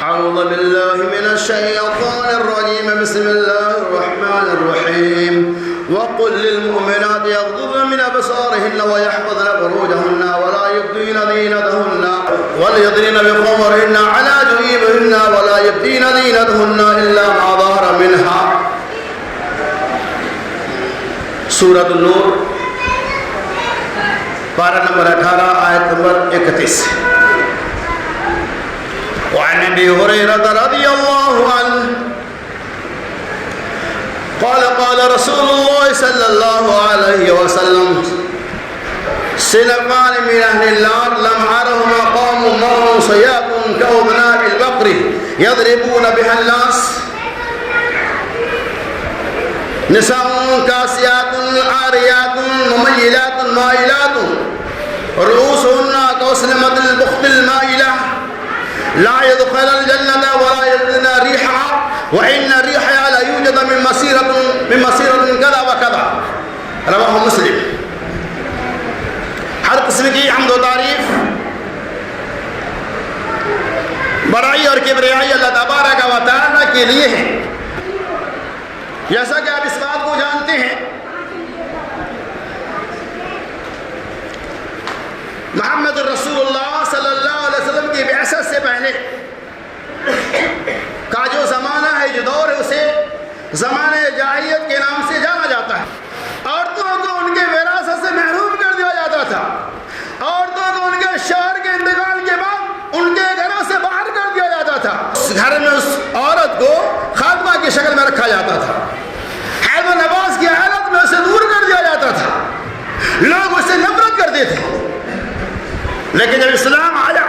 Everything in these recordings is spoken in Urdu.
أعوذ بالله من الشيطان الرجيم بسم الله الرحمن الرحيم وقل للمؤمنات يغضضن من أبصارهن ويحفظن فروجهن ولا يبدين زينتهن وليضربن بخمرهن على جيوبهن ولا يبدين زينتهن إلا ما ظهر منها. سورۃ النور پارہ نمبر 18 آیت نمبر 31. وعن ابي هريره رضي الله عنه قال قال رسول الله صلى الله عليه وسلم صنفان من اهل النار لم ارهما قوم معهم صياط كأذناب البقر يضربون بها الناس نساء كاسيات عاريات مميلات مائلات رؤوسهن كأسنمة البخت المائلة لا يدخل الجنة ولا يجدن ريحها وإن ريحها لا يوجد من مسيرة كذا وكذا. رواه مسلم. ہر قسم کی حمد و تعریف بڑائی اور کبریائی اللہ تبارک و تعالی کے لیے ہے. جیسا کہ آپ اس بات کو جانتے ہیں محمد رسول اللہ صلی اللہ علیہ وسلم کی بعثت سے پہلے کا جو زمانہ ہے، جو دور ہے، اسے زمانہ جاہلیت کے نام سے جانا جاتا ہے. عورتوں کو ان کے وراثت سے محروم کر دیا جاتا تھا. عورتوں کو ان کے شوہر کے انتقال کے بعد ان کے گھروں سے باہر کر دیا جاتا تھا. اس گھر میں اس عورت کو خادمہ کی شکل میں رکھا جاتا تھا. حیض و نفاس کی حالت میں اسے دور کر دیا جاتا تھا. لوگ اسے نفرت کرتے تھے. لیکن جب اسلام آیا،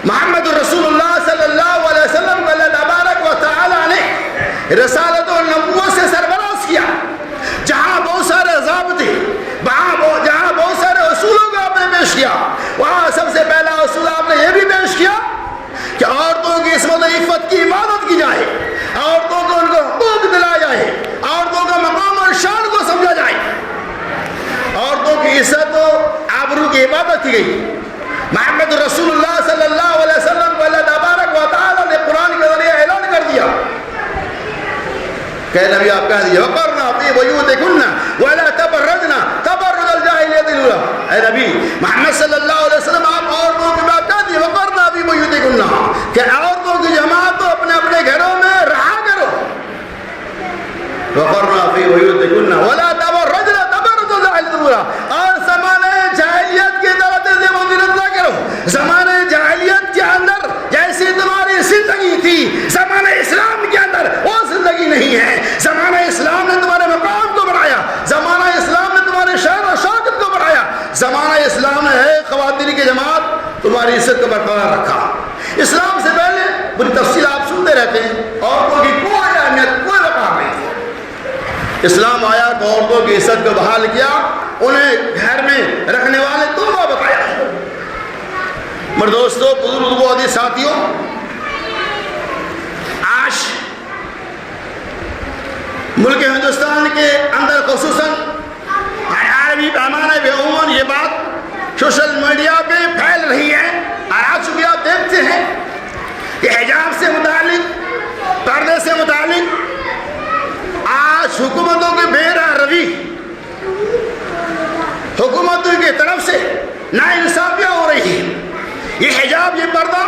محمد رسول اللہ صلی اللہ علیہ وسلم کو اللہ تبارک و تعالی نے رسالت و نبوت سے سرفراز کیا. جہاں بہت سارے ضابطے، جہاں بہت سارے اصولوں کو آپ نے پیش کیا، وہاں سب سے پہلا اصول آپ نے یہ بھی پیش کیا کہ عورتوں کی عصمت و عفت کی حفاظت کی جائے، عورتوں کو ان کو حقوق دلایا جائے، عورتوں کا مقام اور شان کو سمجھا جائے، عورتوں کی عزت و آبرو کی حفاظت کی گئی. محمد رسول اللہ صلی اللہ علیہ وسلم کو اللہ تبارک و تعالی نے قرآن کے ذریعے اعلان کر دیا کہ نبی آپ کہہ دیجیے وقرنا فی بیوتکن ولا تبرجنا تبرج الجاہلیت الاولی. اے نبی محمد صلی اللہ علیہ وسلم آپ عورتوں کی بات کہہ دیجیے وقرنا فی بیوتکن کہ عورتوں کی جماعت کو اپنے اپنے گھروں میں رہا کرو. وقرنا فی بیوتکن ولا تبرجنا تبرج الجاہلیت الاولی. اور زمانے جاہلیت کی طرح سے مدیرت نہ کرو. زمانے جاہلیت کے اندر جیسی تمہاری زندگی تھی، زمانے اسلام کے اندر وہ زندگی نہیں ہے. زمانہ اسلام نے تمہارے مقام کو بڑھایا، زمانہ اسلام نے تمہارے شان و شوکت کو بڑھایا. زمانہ اسلام نے ہے خواتین کی جماعت تمہاری عزت کو برقرار رکھا. اسلام سے پہلے پوری تفصیل آپ سنتے رہتے ہیں، عورتوں کی کوئی اہمیت، کوئی وقار نہیں تھی. اسلام آیا تو عورتوں کی عزت کو بحال کیا، انہیں گھر میں رکھنے والے طلبہ بتایا. میرے دوستو، بزرگوں، عزیز ساتھیوں، آج ملک ہندوستان کے اندر خصوصاً عالمی پیمانے پہ عموماً یہ بات سوشل میڈیا پہ پھیل رہی ہے اور آج چونکہ آپ دیکھتے ہیں کہ حجاب سے متعلق، پردے سے متعلق آج حکومتوں کی بے روی، حکومتوں کی طرف سے ناانصافیاں ہو رہی ہیں. یہ حجاب، یہ پردہ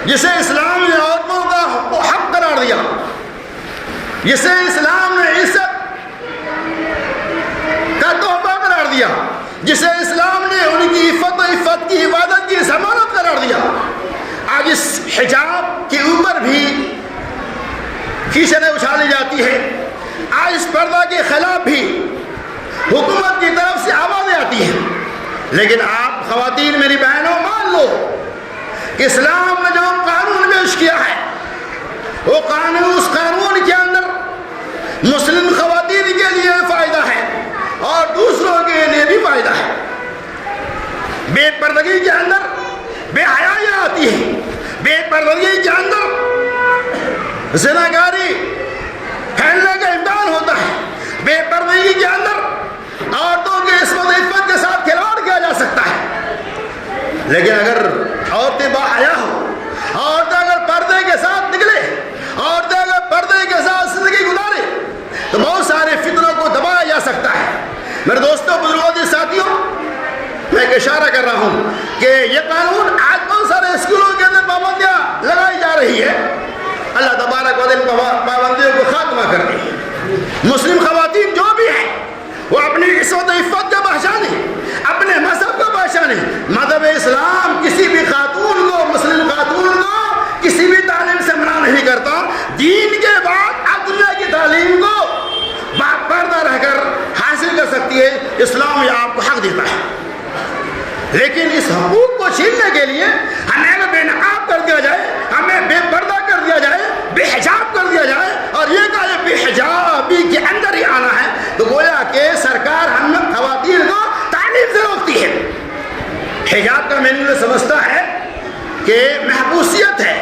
جسے اسلام نے عورتوں کا حق قرار دیا، جسے اسلام نے عزت کا تحفہ قرار دیا، جسے اسلام نے ان کی عفت کی حفاظت کی ضمانت قرار دیا، آج اس حجاب کے اوپر بھی کیچڑیں اچھالی جاتی ہے. آج اس پردہ کے خلاف بھی حکومت کی طرف سے آوازیں آتی ہیں. لیکن آپ خواتین، میری بہنوں، مان لو کہ اسلام نے جو قانون پیش کیا ہے وہ قانون، اس قانون کے اندر مسلم خواتین کے لیے فائدہ ہے اور دوسروں کے لیے بھی فائدہ ہے. بے پردگی کے اندر بے حیائی آتی ہے، بے پردگی کے اندر زناکاری پھیلنے کا امکان ہوتا ہے، بے پردگی کے اندر عورتوں کے عصمت و عفت کے ساتھ کھلواڑ کیا جا سکتا ہے. لیکن اگر عورتیں باحیا ہو اور عورتیں اگر پردے کے ساتھ زندگی گزارے تو بہت سارے فتنوں کو دبایا جا سکتا ہے۔ میرے دوستوں، بزرگوں، ساتھیوں، میں ایک اشارہ کر رہا ہوں کہ یہ قانون آج بہت سارے اسکولوں کے اندر پابندیاں لگائی جا رہی ہے۔ اللہ تبارک و تعالیٰ پابندیوں کو خاتمہ کر دے۔ مسلم خواتین جو بھی ہیں وہ اپنی عصمت و عفت کا پہچانے، اپنے مذہب کا پہچانے۔ مذہب اسلام کسی بھی خاتون کو، مسلم خاتون کو کسی بھی تعلیم سے منع نہیں کرتا۔ دین کے بعد اب دنیا کی تعلیم کو باپردہ رہ کر حاصل کر سکتی ہے۔ اسلام یہ آپ کو حق دیتا ہے، لیکن اس حقوق کو چھیننے کے لیے ہمیں بے نقاب کر دیا جائے، ہمیں بے پردہ کر دیا جائے، بے حجاب کر دیا جائے، اور یہ کہ یہ بے حجابی کے اندر ہی آنا ہے، تو گویا کہ سرکار ہم خواتین کو تعلیم سے روکتی ہے۔ حجاب کا معنی سمجھتا ہے کہ محبوسیت ہے،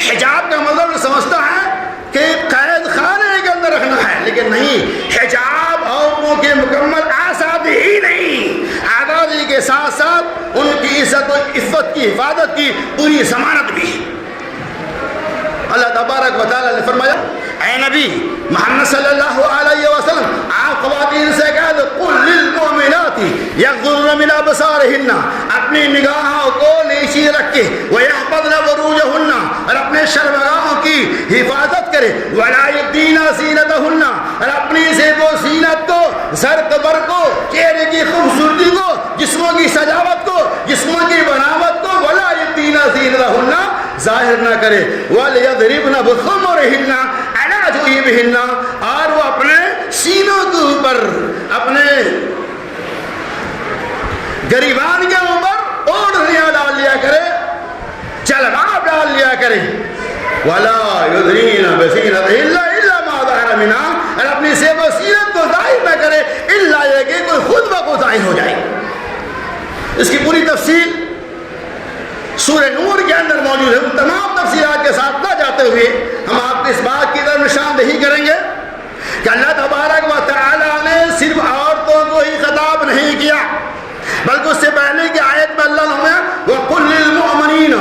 حجاب کا مطلب سمجھتا ہے کہ قید خانے کے اندر رکھنا ہے، لیکن نہیں، حجاب عورتوں کے مکمل آزادی ہی نہیں، آزادی کے ساتھ ساتھ ان کی عزت و عفت کی حفاظت کی پوری ضمانت بھی ہے۔ اللہ تبارک و تعالیٰ نے فرمایا، اے نبی محمد صلی اللہ علیہ وسلم، آپ خواتین سے کہہ دو، قل للمؤمنات یغضضن من ابصارہن، اپنی نگاہوں کو نیچی رکھ کے، ویحفظن فروجہن، اور اپنے شرمگاہوں کی حفاظت کرے، ولا یبدین زینتہن، اور اپنی زیب و زینت کو، زر قبر کو، چہرے کی خوبصورتی کو، جسموں کی سجاوٹ کو، جسموں کی بناوٹ کو، ولا یبدین زینتہن ظاہر نہ کرے، وَلْيَضْرِبْنَ بِخُمُرِهِنَّ عَلَىٰ جُيُوبِهِنَّ، اور وہ اپنے سینوں کے اوپر، اپنے گریبان کے اوپر اوڑھنیاں ڈال لیا کرے، جلباب ڈال لیا کرے، وَلَا يُضْرِينَ بِزِينَتِهِنَّ إِلَّا مَا ظَهَرَ مِنْهَا، اور اپنی زیب و زینت کو ظاہر نہ کرے الا یہ کہ کوئی خود بخود ظاہر ہو جائے۔ اس کی پوری تفصیل سورہ نور کے اندر موجود ہے۔ ان تمام تفصیلات کے ساتھ نہ جاتے ہوئے ہم آپ کو اس بات کی طرف نشاندہی کریں گے کہ اللہ تبارک و تعالیٰ نے صرف عورتوں کو ہی خطاب نہیں کیا، بلکہ اس سے پہلے کی آیت میں اللہ نے وَقُلْ لِلْمُؤْمِنِينَ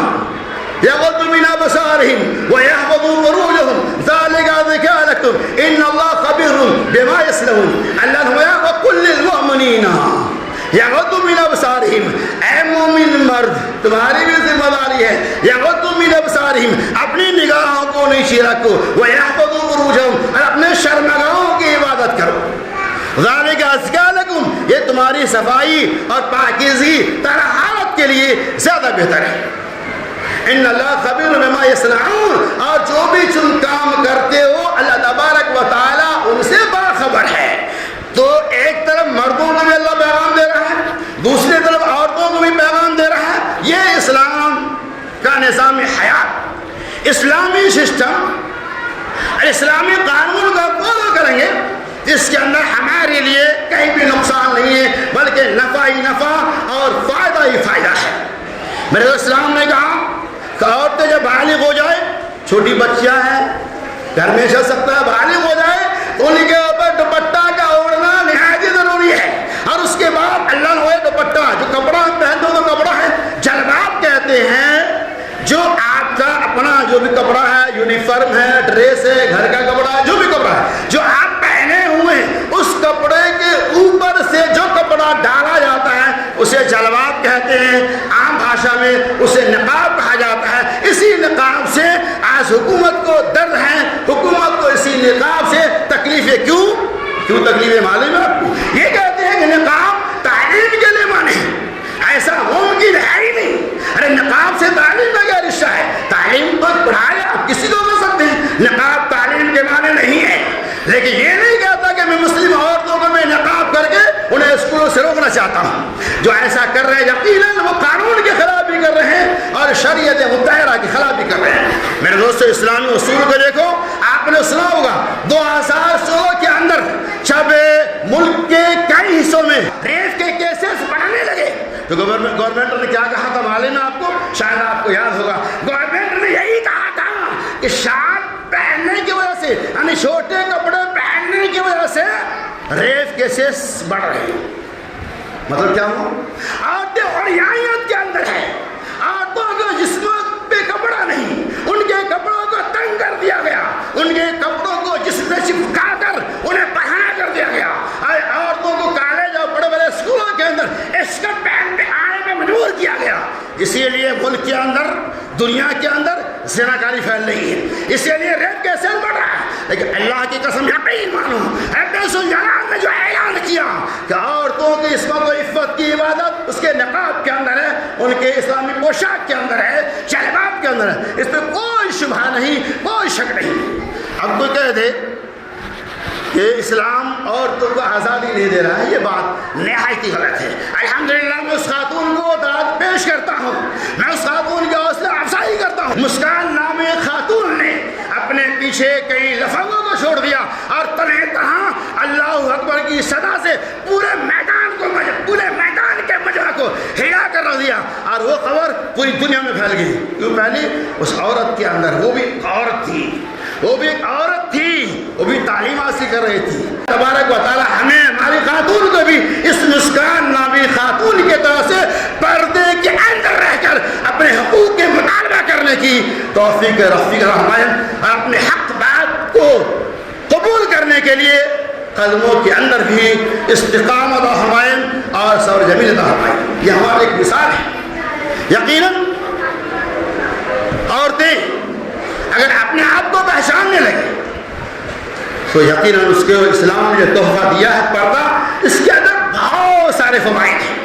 يَغُضُّوا مِنْ أَبْصَارِهِمْ وَيَحْفَظُوا فُرُوجَهُمْ ذَلِكَ ذِكْرَىٰ لَكُمْ إِنَّ اللَّهَ خَبِيرٌ بِمَا يَصْنَعُونَ۔ اللہ نے وَقُلْ لِلْمُؤْمِنِينَ یغضوا من ابصارہم، اے مومن مرد تمہاری بھی ذمہ داری ہے، یغضوا من ابصارہم، اپنی نگاہوں کو نیچے رکھو، ویحفظوا فروجہم، اور اپنے شرمگاہوں کی عبادت کرو، ذالک ازکی لکم، یہ تمہاری صفائی اور پاکیزگی طہارت کے لیے زیادہ بہتر ہے۔ ان اللہ خبیر بما یصنعون، اور جو بھی تم کام کرتے ہو اللہ تبارک و تعالی ان سے باخبر ہے۔ تو ایک طرف مردوں کو بھی اللہ پیغام دے رہا ہے، دوسری طرف عورتوں کو بھی پیغام دے رہا ہے۔ یہ اسلام کا نظام حیات، اسلامی سسٹم، اسلامی قانون کا فالو کریں گے، اس کے اندر ہمارے لیے کہیں بھی نقصان نہیں ہے، بلکہ نفع ہی نفع اور فائدہ ہی فائدہ ہے۔ میرے اسلام نے کہا کہ عورتیں جب بالغ ہو جائے، چھوٹی بچیاں ہیں، گھر میں چل سکتا ہے، بالغ ہو جائے تو ان کے اوپر دوپٹہ کا اوڑھنا نہایت ضروری ہے، اور اس کے بعد اللہ نے دوپٹہ جو کپڑا پہنتے ہو تو کپڑا ہے، جلباب کہتے ہیں، جو آپ کا اپنا جو بھی کپڑا ہے، یونیفارم ہے، ڈریس ہے، گھر کا کپڑا ہے، جو بھی کپڑا ہے جو آپ پہنے ہوئے ہیں، اس کپڑے کے اوپر سے جو کپڑا ڈالا جاتا ہے اسے جلباب کہتے ہیں، عام بھاشا میں اسے نقاب کہا جاتا ہے۔ اسی نقاب سے آج حکومت کو درد ہے، حکومت کو اسی نقاب سے تکلیفیں کیوں تکلیفیں معلوم ہے آپ کو؟ یہ کہتے ہیں کہ نقاب تعلیم کے لیے مانے، ایسا ممکن ہے ہی نہیں۔ ارے نقاب سے تعلیم کا کیا رشتہ ہے؟ تعلیم تو پڑھایا آپ کسی کو کر سکتے ہیں، نقاب تعلیم کے معنی نہیں ہے۔ لیکن یہ نہیں کہتا کہ میں مسلم عورتوں کو میں نقاب کر کے انہیں اسکولوں سے روکنا چاہتا ہوں۔ جو ایسا کر رہے ہیں یقیناً وہ قانون کی خلاف بھی کر رہے ہیں اور شریعت مطہرہ کی خلاف بھی کر رہے ہیں۔ میرے دوستو، اسلامی اصول کو دیکھو، آپ نے سنا ہوگا 2016 کے اندر جب ملک کے کئی حصوں میں ریپ کے کیسز بڑھنے لگے تو گورنمنٹ نے کیا کہا تھا معلوم ہے آپ کو؟ شاید آپ کو یاد ہوگا، گورنمنٹ نے یہی کہا تھا کہ شارٹ پہننے کی وجہ سے، یعنی چھوٹے کپڑے پہننے کی وجہ سے ریپ کیسز بڑھ رہے ہیں۔ مطلب کیا ہوا؟ عورتیں عریانیت کے اندر ہے، عورتوں کو جسم پہ کپڑا نہیں، ان کے کپڑوں کو تنگ کر دیا گیا، ملک کے اندر دنیا کے اندر زناکاری پھیل رہی ہے، اسی لیے ریپ کیسے بڑھ رہا ہے، لیکن اللہ کی قسم یقین مانو جلال نے جو اعلان کیا کہ عورتوں کی عصمت و عفت کی عبادت اس کے نقاب کے اندر ہے، ان کے اسلامی پوشاک کے اندر ہے، جلباب کے اندر ہے، اس پہ کوئی شبہ نہیں، کوئی شک نہیں۔ اب تو کہہ دے کہ اسلام عورتوں کو آزادی نہیں دے رہا ہے، یہ بات نہایت ہی غلط ہے۔ الحمدللہ میں اس خاتون کو داد پیش کرتا ہوں، میں اس خاتون کی حوصلہ افزائی کرتا ہوں۔ مسکان نامی خاتون نے اپنے پیچھے کئی لفظوں کو چھوڑ دیا اور تنہ تنہا اللہ اکبر کی صدا سے پورے میدان کے مجمع کو ہلا کر رکھ دیا، اور وہ خبر پوری دنیا میں پھیل گئی۔ کیوں پھیلی؟ اس عورت کے اندر، وہ بھی عورت تھی، وہ بھی ایک عورت تھی، وہ بھی تعلیم حاصل کر رہی تھی۔ تبارک و تعالی ہمیں ہماری خاتون کو بھی اس مسکان نامی خاتون کی طرح سے پردے کے اندر رہ کر اپنے حقوق کے مطالبہ کرنے کی توفیق رحمائن اور اپنے حق بات کو قبول کرنے کے لیے قدموں کے اندر بھی استقامت و حمائن اور صبر جمیل عطا فرمائے۔ یہ ہماری ایک مثال ہے۔ یقیناً عورتیں اگر اپنے آپ کو پہچاننے لگے تو یقیناً اس کے اسلام نے جو تحفہ دیا ہے پردہ، اس کے اندر بہت سارے فوائد ہیں،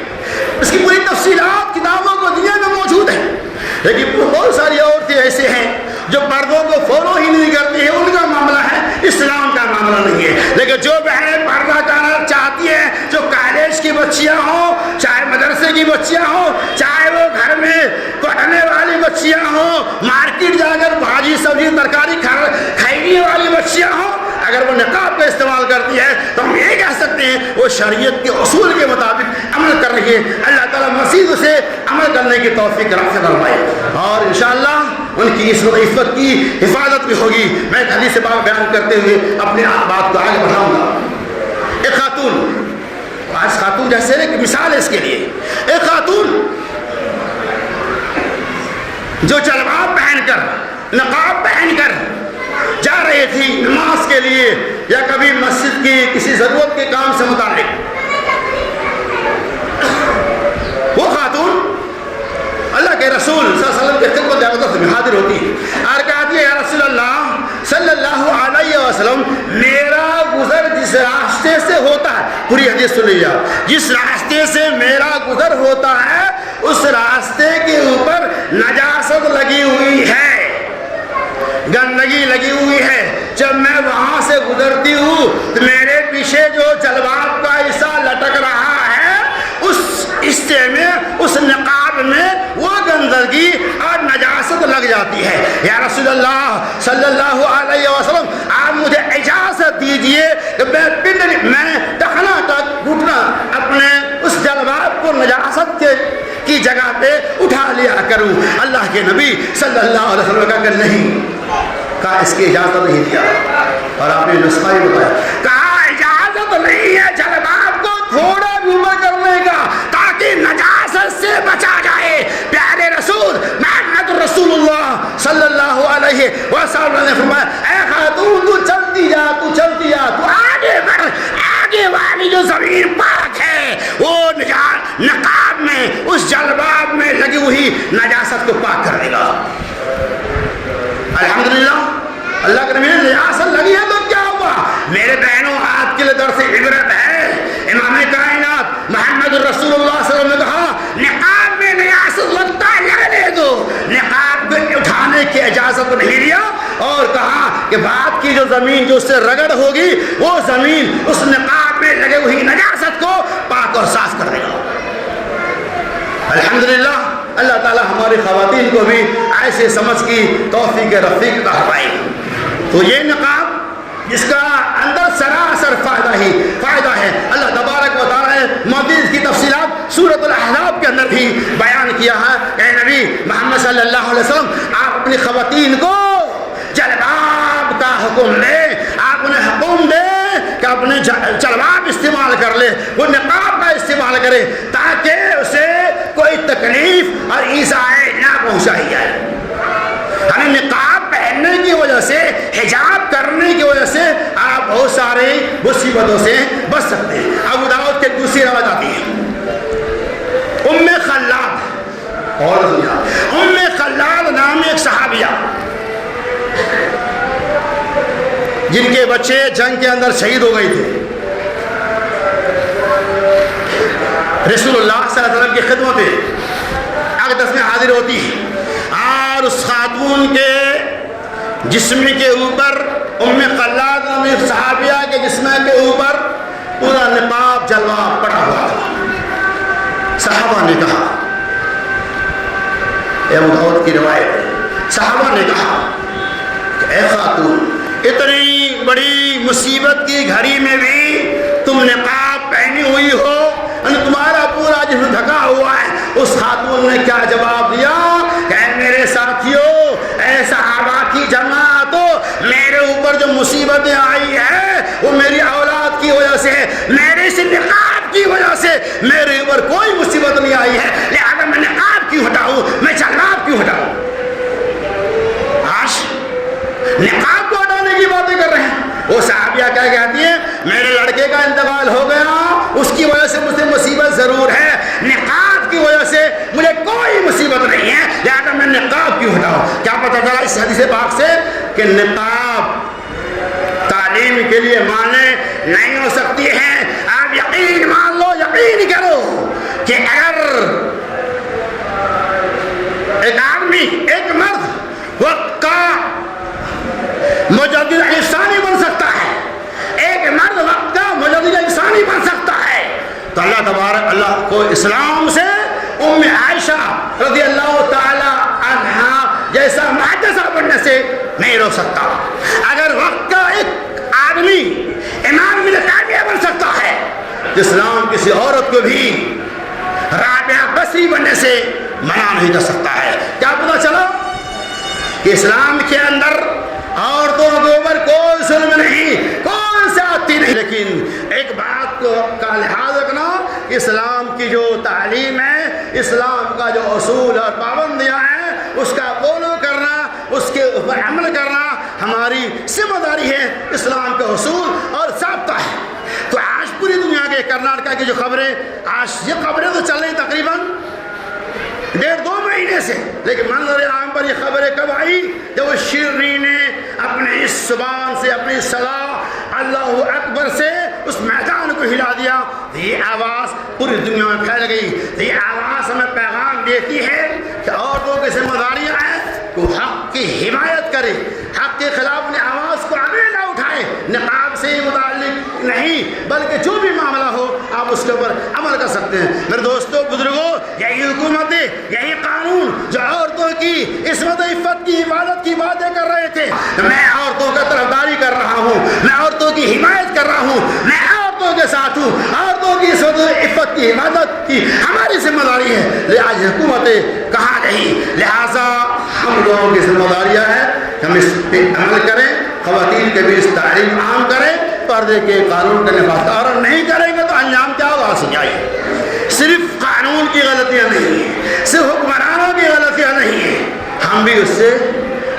اس کی پوری تفصیلات کتابوں کو دنیا میں موجود ہیں، لیکن بہت ساری عورتیں ایسے ہیں جو پردوں کو فالو ہی نہیں کرتی ہیں، ان کا معاملہ ہے، اسلام کا معاملہ نہیں ہے۔ لیکن جو بہنیں پردہ کرنا چاہتی ہیں، جو کالج کی بچیاں ہوں، چاہے مدرسے کی بچیاں ہوں، چاہے وہ گھر میں پڑھنے والی بچیاں ہوں، مارکیٹ جا کر بھاجی سبزی ترکاری خریدنے والی بچیاں ہوں، اگر وہ نقاب کا استعمال کرتی ہے تو ہم یہ کہہ سکتے ہیں وہ شریعت کے اصول کے مطابق عمل کر رہی ہے۔ اللہ تعالیٰ مزید اسے عمل کرنے کی توفیق فرمائے، اور انشاءاللہ ان کی عزت و عفت کی حفاظت بھی ہوگی۔ میں ایک حدیث باب بیان کرتے ہوئے اپنی بات کو آگے بڑھاؤں گا۔ ایک خاتون، آج خاتون جیسے ایک مثال ہے اس کے لیے، ایک خاتون جو جلباب پہن کر، نقاب پہن کر جا رہی تھی نماز کے لیے یا کبھی مسجد کی کسی ضرورت کے کام سے متعلق، وہ خاتون اللہ کے رسول صلی اللہ علیہ وسلم کے خدمت اقدس میں حاضر ہوتی ہے اور کہتی ہے یا رسول اللہ صلی اللہ علیہ وسلم، میرا گزر جس راستے سے ہوتا ہے، پوری حدیث سن لیجیے آپ، جس راستے سے میرا گزر ہوتا ہے اس راستے کے اوپر نجاست لگی ہوئی ہے، گندگی لگی ہوئی ہے، جب میں وہاں سے گزرتی ہوں تو میرے پیچھے جو جلباب کا حصہ لٹک رہا ہے اس حصے میں، اس نقاب میں وہ گندگی اور نجاست لگ جاتی ہے۔ یا رسول اللہ صلی اللہ علیہ وسلم، آپ مجھے اجازت دیجئے کہ میں ٹخنا تک گھٹنا اپنے اس جلباب کو نجاست کی جگہ پہ اٹھا لیا کروں۔ اللہ کے نبی صلی اللہ علیہ وسلم کہا کہ نہیں، کہا اس کی اجازت نہیں دیا، اور آپ نے نسخہ ہی بتایا، کہا اجازت نہیں ہے جلباب کو تھوڑا اوپر کرنے کا تاکہ نجاست سے بچا جائے۔ پیارے رسول محمد رسول اللہ صلی اللہ علیہ وسلم نے فرمایا اے خاتون تو چلتی جا، تو چلتی جا، تو آگے بڑھ، آگے والی جو زمین پاک ہے وہ نقاب میں، اس جلباب میں لگی ہوئی نجاست کو پاک کر دے گا۔ الحمدللہ اللہ کے نبی نے نجاست لگی ہے تو کیا ہوا؟ میرے بہنوں آپ کے لیے درس عبرت ہے۔ امام کائنات محمد رسول اللہ صلی اللہ علیہ وسلم نے کہا نقاب میں نجاست لگتا ہے لگنے دو، نقاب کو اٹھانے کی اجازت نہیں دیا، اور کہا کہ بعد کی جو زمین جو اس سے رگڑ ہوگی وہ زمین اس نقاب میں لگے ہوئی نجاست کو پاک اور صاف کر دے گا۔ الحمدللہ اللہ تعالیٰ ہماری خواتین کو بھی ایسے سمجھ کی توفیق رفیق عطا فرمائے۔ تو یہ نقاب جس کا اندر سراسر فائدہ ہے، اللہ تبارک و تعالیٰ نے مزید کی تفصیلات سورۃ الاحزاب کے اندر بھی بیان کیا ہے۔ اے نبی محمد صلی اللہ علیہ وسلم، آپ اپنی خواتین کو جلباب کا حکم دیں، آپ انہیں حکم دیں کہ اپنے جلباب استعمال کر لے، وہ نقاب کا استعمال کرے تاکہ اسے کوئی تکلیف اور ایذاء نہ پہنچائی جائے۔ ہمیں نقاب پہننے کی وجہ سے، حجاب کرنے کی وجہ سے آپ بہت سارے مصیبتوں سے بچ سکتے ہیں۔ ابو داؤد کے دوسری روایت آتی ہے، ام خلاد، اور جن کے بچے جنگ کے اندر شہید ہو گئے تھے، رسول اللہ صلی اللہ علیہ وسلم کی خدمت اقدس میں حاضر ہوتی ہے اور اس خاتون کے جسم کے اوپر، ام قلاد نامی صحابیہ کے جسم کے اوپر پورا نقاب جلوہ پڑا ہوا تھا۔ صحابہ نے کہا، ابو داؤد کی روایت، صحابہ نے کہا کہ اے خاتون، اتنی بڑی مصیبت کی گھڑی میں بھی تم نقاب پہنی ہوئی ہو، تمہارا پورا جسم ڈھکا ہوا ہے۔ اس خاتون نے کیا جواب دیا کہ اے میرے ساتھیوں، اے صحابہ کی جماعت، میرے اوپر جو مصیبتیں آئی ہیں وہ میری اولاد کی وجہ سے، میرے اس نقاب کی وجہ سے میرے اوپر کوئی مصیبت نہیں آئی ہے، لہذا میں نقاب کیوں ہٹاؤں، میں جلاب کیوں ہٹاؤں؟ آج نقاب کو ہٹانے کی باتیں کر رہے ہیں۔ وہ صحابیہ کیا کہتی ہیں، میرے لڑکے کا انتقال ہو گیا، اس کی وجہ سے مجھے مصیبت ضرور ہے، نقاب کی وجہ سے مجھے کوئی مصیبت نہیں ہے، لہذا میں نقاب کیوں ہٹاؤں؟ کیا پتہ چلا اس حدیث پاک سے کہ نقاب تعلیم کے لیے مانے نہیں ہو سکتی ہے۔ آپ یقین مان لو، یقین کرو کہ اگر ایک آدمی، ایک مرد وقت کا مجدد انسانی بن سکتا ہے، ایک مرد وقت کا مجدد انسانی بن سکتا ہے، تو اللہ تبارک اللہ کو اسلام سے ام عائشہ رضی اللہ تعالی عنہا جیسا محدثہ بننے سے نہیں روک سکتا۔ اگر وقت کا ایک آدمی امام ابن تیمیہ بن سکتا ہے، اسلام کسی عورت کو بھی رابعہ بصری بننے سے منع نہیں کر سکتا ہے۔ کیا پتہ چلا کہ اسلام کے اندر عورتوں کے اوپر کوئی ظلم نہیں، کوئی زیادتی نہیں، لیکن ایک بات کا لحاظ رکھنا، اسلام کی جو تعلیم ہے، اسلام کا جو اصول اور پابندیاں ہیں، اس کا فالو کرنا، اس کے اوپر عمل کرنا ہماری ذمہ داری ہے، اسلام کا اصول اور ضابطہ ہے۔ تو آج پوری دنیا کے کرناٹکا کی جو خبریں، آج یہ خبریں تو چل رہی تقریباً 1.5-2 مہینے سے، لیکن منظر عام پر یہ خبریں کب آئی جب وہ شیرنی نے اپنے اس زبان سے، اپنی صدا اللہ اکبر سے اس میدان کو ہلا دیا۔ یہ آواز پوری دنیا میں پھیل گئی۔ یہ آواز ہمیں پیغام دیتی ہے کہ عورتوں کی ذمہ داریاں ہیں کہ وہ حق کی حمایت کرے، حق کے خلاف اپنی آواز کو آگے نہ اٹھائے، نقاب سے متعلق نہیں بلکہ جو بھی معاملہ ہو آپ اس کے اوپر عمل کر سکتے ہیں۔ میرے دوستوں، بزرگوں، یہی حکومت، یہی قانون جو عورتوں کی عصمت و عفت کی حفاظت کی باتیں کر رہے تھے، میں عورتوں کا طرفداری کر رہا ہوں، میں عورتوں کی حمایت کر رہا ہوں، میں عورتوں کے ساتھ ہوں، عورتوں کی عصمت و عفت کی حفاظت کی ہماری ذمہ داری ہے، لہٰذا حکومتیں کہاں گئی، لہٰذا ہم لوگوں کی ذمہ داریاں ہیں کہ ہم اس پہ عمل کریں، خواتین کے بھی اس تعلیم عام کریں، پردے کے قانون کا نفاذ اور نہیں کریں گے تو انجام کیا ہوگا؟ سنجائے صرف قانون کی غلطیاں نہیں ہیں، صرف حکمرانوں کی غلطیاں نہیں ہیں، ہم بھی اس سے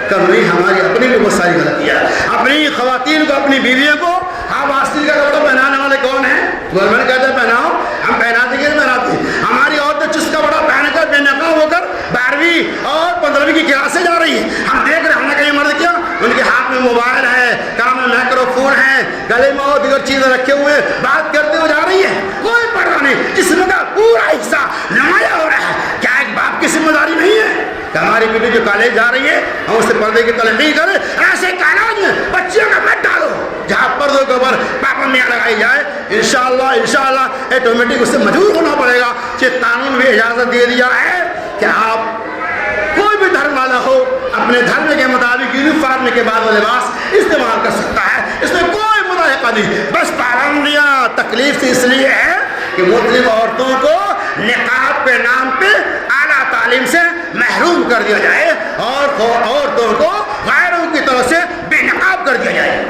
کم نہیں، ہماری اپنی بھی بہت ساری غلطیاں، اپنی خواتین کو، اپنی بیویوں کو آپ آستین کا کپڑا پہنانے والے کون ہیں؟ گورنمنٹ کہتے ہیں پہناؤ، ہم پہناتے کہ نہیں پہناتے؟ ہماری عورتیں چس کا بڑا پہن کر بے نقاب ہو کر 12ویں اور 15ویں کی کلاس سے جا رہی ہے، ہم دیکھ رہے ہیں، ہم نے کہیں مرد کیا، ان کے ہاتھ میں موبائل ہے، کام میں مائکرو فون ہے، گلے میں اور دیگر چیزیں رکھے ہوئے بات کرتے ہوئے جا رہی ہے، کوئی پرواہ نہیں، جسم کا پورا حصہ نمایاں ہو رہا ہے۔ کیا ایک باپ کی ذمہ داری نہیں ہے کہ ہماری بیٹی جو کالج جا رہی ہے ہم اس سے پردے کی تلقین کریں؟ ایسے کالج میں بچیوں کا مت ڈالو جہاں پردوں کے اوپر پابندیاں لگائی جائے۔ انشاءاللہ آٹومیٹک اس سے مجبور ہونا پڑے گا کہ قانون بھی اجازت دے دیا ہے کہ آپ کوئی بھی دھرم والا ہو اپنے دھرم کے مطابق یونیفارم کے بعد وہ لباس استعمال کر سکتا ہے، اس میں کوئی مضاحقہ نہیں، بس پابندیاں تکلیف سے اس لیے ہے کہ مسلم عورتوں کو نقاب کے نام پہ اعلیٰ تعلیم سے محروم کر دیا جائے اور عورتوں کو غیروں کی طرف سے بے نقاب کر دیا جائے۔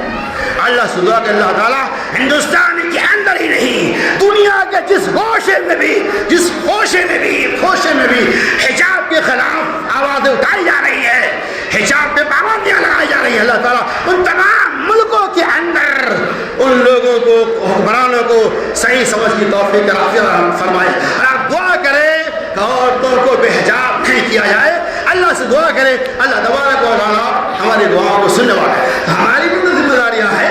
اللہ سے دعا کہ اللہ تعالیٰ ہندوستان کے اندر ہی نہیں، دنیا کے جس گوشے میں بھی حجاب کے خلاف آوازیں اٹھائی جا رہی ہے، حجاب پہ پابندیاں لگائی جا رہی ہے، اللہ تعالیٰ ان تمام ملکوں کے اندر ان لوگوں کو، حکمرانوں کو صحیح سمجھ کی توفیق فرمائے۔ اور آپ دعا کریں کہ عورتوں کو بے حجاب نہیں کیا جائے، اللہ سے دعا کریں اللہ تبارک و تعالیٰ ہماری دعاؤں کو سننے والا ہے۔ ہماری بھی ذمہ داریاں ہیں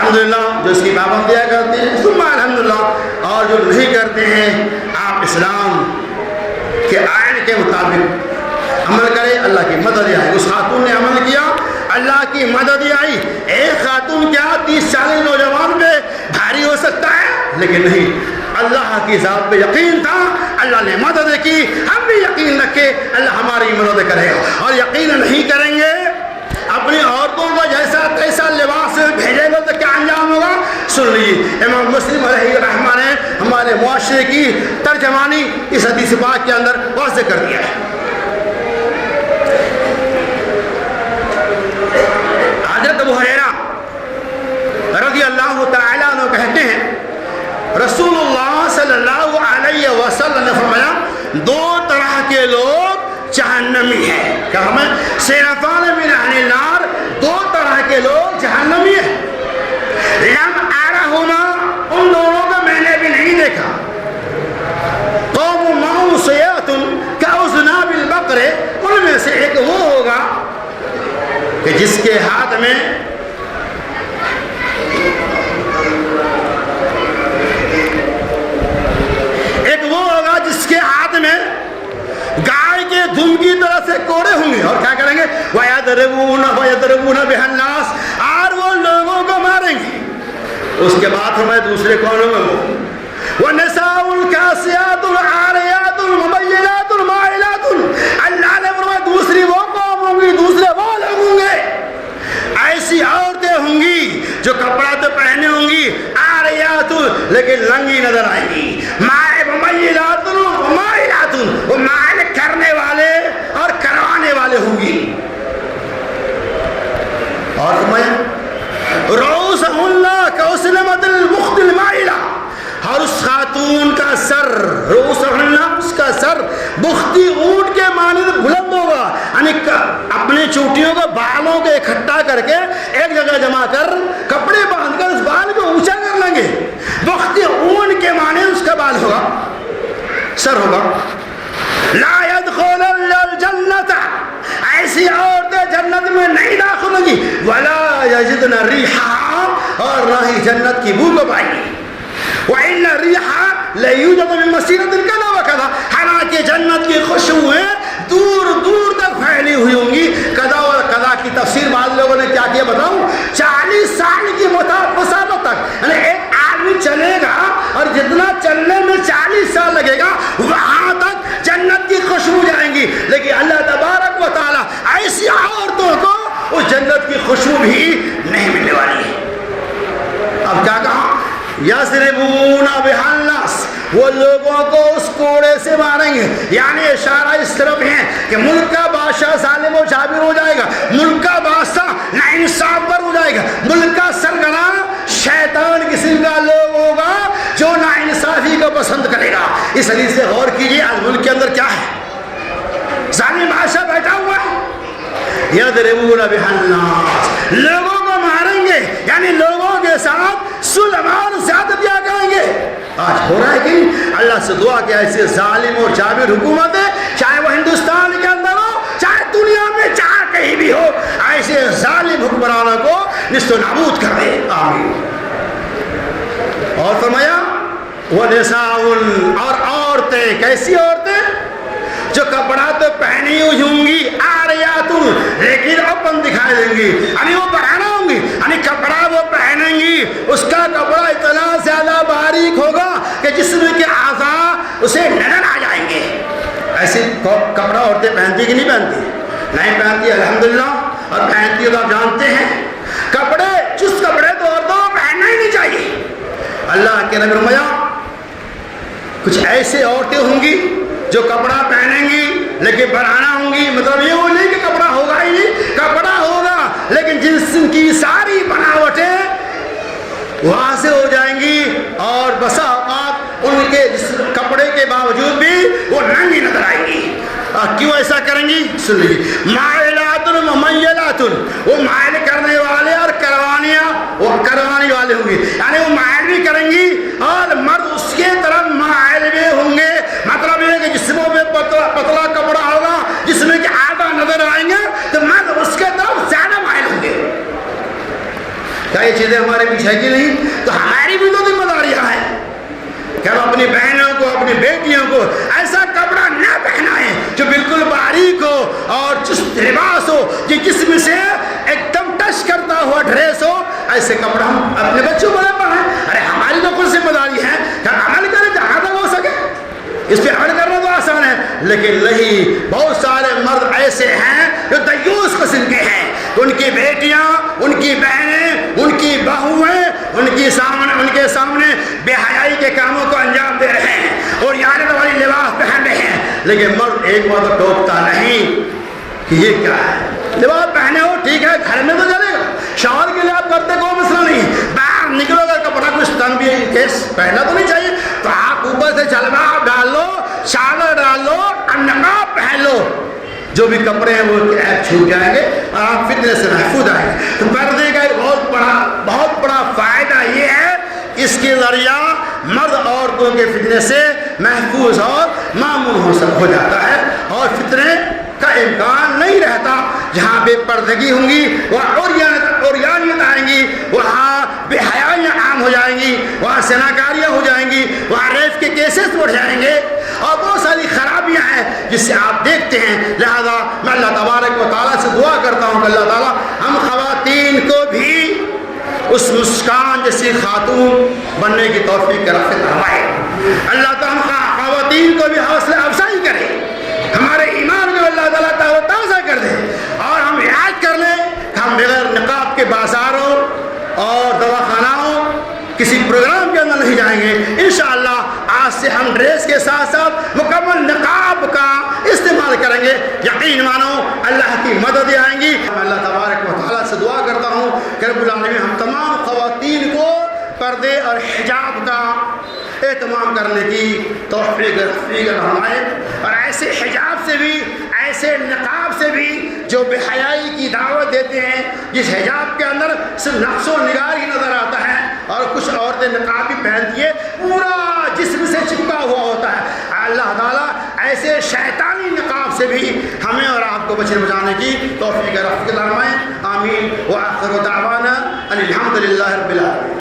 الحمدللہ جو اس کی پابندیاں کرتے ہیں، ثم الحمدللہ، اور جو نہیں کرتے ہیں، آپ اسلام کے آئین کے مطابق عمل کرے، اللہ کی مدد آئی۔ اس خاتون نے عمل کیا، اللہ کی مدد آئی۔ ایک خاتون کیا 30-40 نوجوان پہ بھاری ہو سکتا ہے، لیکن نہیں، اللہ کی ذات پہ یقین تھا، اللہ نے مدد کی۔ ہم بھی یقین رکھے اللہ ہماری مدد کرے گا، اور یقین نہیں کریں گے اپنی عورتوں کو جیسا تیسا لباس بھیجے گا تو کیا انجام ہوگا؟ سن لیجیے، امام مسلم علیہ الرحمہ نے ہمارے معاشرے کی ترجمانی اس حدیث پاک کے اندر واضح کر دیا ہے۔ حضرت ابو ہریرہ رضی اللہ تعالی عنہ کہتے ہیں رسول اللہ صلی اللہ علیہ وسلم نے فرمایا 2 طرح کے لوگ جہنمی ہیں۔ کیا ہمیں صنفان من اہل النار، 2 طرح کے لوگ جہنمی ہیں۔ لم ارہما، ان دونوں کو میں نے بھی نہیں دیکھا۔ قوم موصیات کاذناب البقر، ان میں سے ایک وہ ہوگا کہ جس کے ہاتھ میں گائے کے دم کی طرح سے کوڑے ہوں گے، اور کیا کریں گے؟ وَيَضْرِبُونَ بِهَا النَّاسَ، اور وہ لوگوں کو ماریں گے۔ اس کے بعد ہمیں دوسرے کونوں میں وَنِسَاءٌ كَاسِيَاتٌ عَارِيَاتٌ مُبَيِّنَاتٌ مَائِلَاتٌ، اللہ نے فرمایا دوسری وہ قوم ہوں گی، دوسرے وہ لوگ ہوں گے، ایسی عورتیں ہوں گی جو کپڑا تو پہنے ہوں گی، عاریات لیکن ننگی نظر آئیں گی، مبینات مائلات، وہ مائل کرنے والے اور کروانے والے ہوں گی۔ اور رؤوسہن کأسنمۃ البخت المائلہ، اور اس خاتون کا سر، رؤوسہن اس کا سر بختی اونٹ کے مانند بلند ہوگا، یعنی اپنے چوٹیوں کو بالوں کو اکٹھا کر کے ایک جگہ جمع کر کپڑے باندھ کر اس بال کو اونچا کر لیں گے، بختی اونٹ کے مانند اس کا بال ہوگا، سر ہوگا۔ لا يدخلن الجنۃ، ایسی عورتیں جنت میں نہیں داخل ہوں گی، ولا یجدن ریحا، اور نہ ہی جنت کی بو کو پائیں گی۔ وَإِنَّ الرِّيحَ لَيُوجَدُ مِن مَّسِيرَةٍ كَذَا وَكَذَا، حالانکہ جنت کی خوشبوئیں دور دور تک پھیلی ہوئی ہوں گی۔ کذا و کذا کی تفسیر بعض لوگوں نے کیا کیا بتاؤں، 40 سال کی مسافت تک، یعنی ایک آدمی چلے گا اور جتنا چلنے میں 40 سال لگے گا وہاں تک جنت کی خوشبو جائیں گی، لیکن اللہ تبارک و تعالیٰ ایسی عورتوں کو اس جنت کی خوشبو بھی نہیں ملنے والی ہے۔ اب کیا کہا؟ یضربون بها الناس، وہ لوگوں کو اس کوڑے سے ماریں گے، یعنی اشارہ اس طرف ہے کہ ملک کا بادشاہ ظالم و جابر ہو جائے گا، ملک کا بادشاہ ناانصاف پر ہو جائے گا، ملک کا سربراہ شیطان قسم کا لوگ ہوگا جو ناانصافی کو پسند کرے گا۔ اس حدیث سے غور کیجیے، آج ملک کے اندر کیا ہے؟ ظالم بادشاہ بیٹھا ہوا ہے، یضربون بها الناس، لوگوں کو ماریں گے، یعنی لوگوں کے ساتھ ظلم اور زیادتیاں کریں گے۔ آج ہو رہا ہے کہ اللہ سے دعا کہ ایسے ظالم اور جابر حکومت ہے، چاہے وہ ہندوستان کے اندر ہو چاہے دنیا میں جہاں کہیں بھی ہو، ایسے ظالم حکمرانوں کو نست و نابود کر دے، آمین۔ اور فرمایا وَنِسَاءٌ، اور عورتیں، کیسی عورتیں؟ جو کپڑا تو پہنی ہوئی ہوں گی، عاریات لیکن اوپن دکھائی دیں گی، یعنی وہ پہنا ہوں گی، یعنی کپڑا وہ پہنیں گی، اس کا کپڑا اتنا زیادہ باریک ہوگا کہ جسم کے اعضاء اسے نظر آ جائیں گے۔ ایسے کپڑا عورتیں پہنتی کہ نہیں پہنتی؟ نہیں پہنتی الحمدللہ، اور پہنتی تو آپ جانتے ہیں کپڑے، جس کپڑے تو عورتوں کو پہننا ہی نہیں چاہیے۔ اللہ کے نبی فرمایا کچھ ایسے عورتیں ہوں گی جو کپڑا پہنیں گی لیکن بنانا ہوں گی، مطلب یہ وہ نہیں کہ کپڑا ہوگا ہی نہیں، کپڑا ہوگا لیکن جسم کی ساری بناوٹیں وہاں سے ہو جائیں گی، اور بسا اوقات ان کے کپڑے کے باوجود بھی وہ ننگی نظر آئیں گی۔ کیوں ایسا کریں گی؟ سن لیجیے، مائلات ممیلات، وہ مائل کرنے والے اور کروانے والے ہوں گے، یعنی وہ مائل بھی کریں گی اور مرد اس کے طرف مائل بھی ہوں گے، مطلب یہ کہ جسموں میں پتلا کپڑا ہوگا جس میں کہ آدھا نظر آئیں گے تو مرد اس کے طرف زیادہ مائل ہوں گے۔ کیا یہ چیزیں ہمارے پیچھے ہے کہ نہیں؟ تو ہماری بھی تو ذمہ داریاں ہیں کہ ہم اپنی بہنوں کو اپنی بیٹیوں کو ایسا کپڑا نہ پہنائیں جو بالکل باریک ہو اور چست لباس ہو، کہ جسم سے ایک دم ٹچ کرتا ہوا ڈریس ہو، ایسے کپڑا ہم اپنے بچوں کو نہ پہنائیں۔ ارے ہماری تو کچھ ذمہ داری ہے کہ عمل کریں جہاں تک ہو سکے، اس پہ عمل کرنا تو آسان ہے، لیکن نہیں، بہت سارے مرد ایسے ہیں جو دیوس قسم کے ہیں، ان کی بیٹیاں، ان کی بہنیں، ان کی بہویں ان کے سامنے بے حیائی کے کاموں کو انجام دے رہے ہیں اور یانت والی لباس پہن رہے ہیں، لیکن مرد ایک بار تو ٹوکتا نہیں کہ یہ کیا ہے۔ لباس پہنے ہو ٹھیک ہے، گھر میں تو چلے گا، شوہر کے لیے آپ کرتے کوئی مسئلہ نہیں ہے، باہر نکلو گا کپڑا کچھ تن بھی کیس پہننا تو نہیں چاہیے، تو آپ اوپر سے جلبہ ڈال لو، چادر ڈال لو، نقاب پہن لو، جو بھی کپڑے ہیں وہ چھوٹ جائیں گے اور آپ فتنے سے محفوظ آئیں گے۔ تو پردے کا ایک بہت بڑا فائدہ یہ ہے، اس کے ذریعہ مرد عورتوں کے فتنے سے محفوظ اور معمون ہو جاتا ہے، اور فتنے کا امکان نہیں رہتا۔ جہاں بے پردگی ہوں گی وہاں اوریانیت آئیں گی، وہاں بے حیائیاں عام ہو جائیں گی، وہاں زناکاریاں ہو جائیں گی، وہاں ریپ کے کیسز بڑھ جائیں گے، اور بہت ساری خرابیاں ہیں جس سے آپ دیکھتے ہیں۔ لہذا میں اللہ تبارک و تعالیٰ سے دعا کرتا ہوں کہ اللہ تعالیٰ ہم خواتین کو بھی اس مسکان جیسی خاتون بننے کی توفیق رافت فرمائے۔ اللہ تعالیٰ خواتین کو بھی حوصلہ افزائی کرے، ہمارے ایمان کو اللہ تعالیٰ تازہ کر دے، اور ہم یاد کر لیں کہ ہم بغیر نقاب کے بازاروں اور دواخانوں کسی پروگرام کے اندر نہیں جائیں گے۔ انشاءاللہ آج سے ہم ڈریس کے ساتھ ساتھ مکمل نقاب کا استعمال کریں گے، یقین مانو اللہ کی مدد آئیں گی۔ میں اللہ تبارک و تعالیٰ سے دعا کرتا ہوں کہ رب العالمین ہم تمام خواتین کو پردے اور حجاب کا اہتمام کرنے کی توفیق فرمائے، اور ایسے حجاب سے بھی، ایسے نقاب سے بھی جو بے حیائی کی دعوت دیتے ہیں، جس حجاب کے اندر صرف نقش و نگار ہی نظر آتا ہے، اور کچھ عورتیں نقاب بھی پہنتی ہیں پورا جسم سے چپکا ہوا ہوتا ہے، اللہ تعالیٰ ایسے شیطانی نقاب سے بھی ہمیں اور آپ کو بچانے کی توفیق فرمائے۔ آمین۔ وآخر دعوانا ان الحمد للہ رب العالمین۔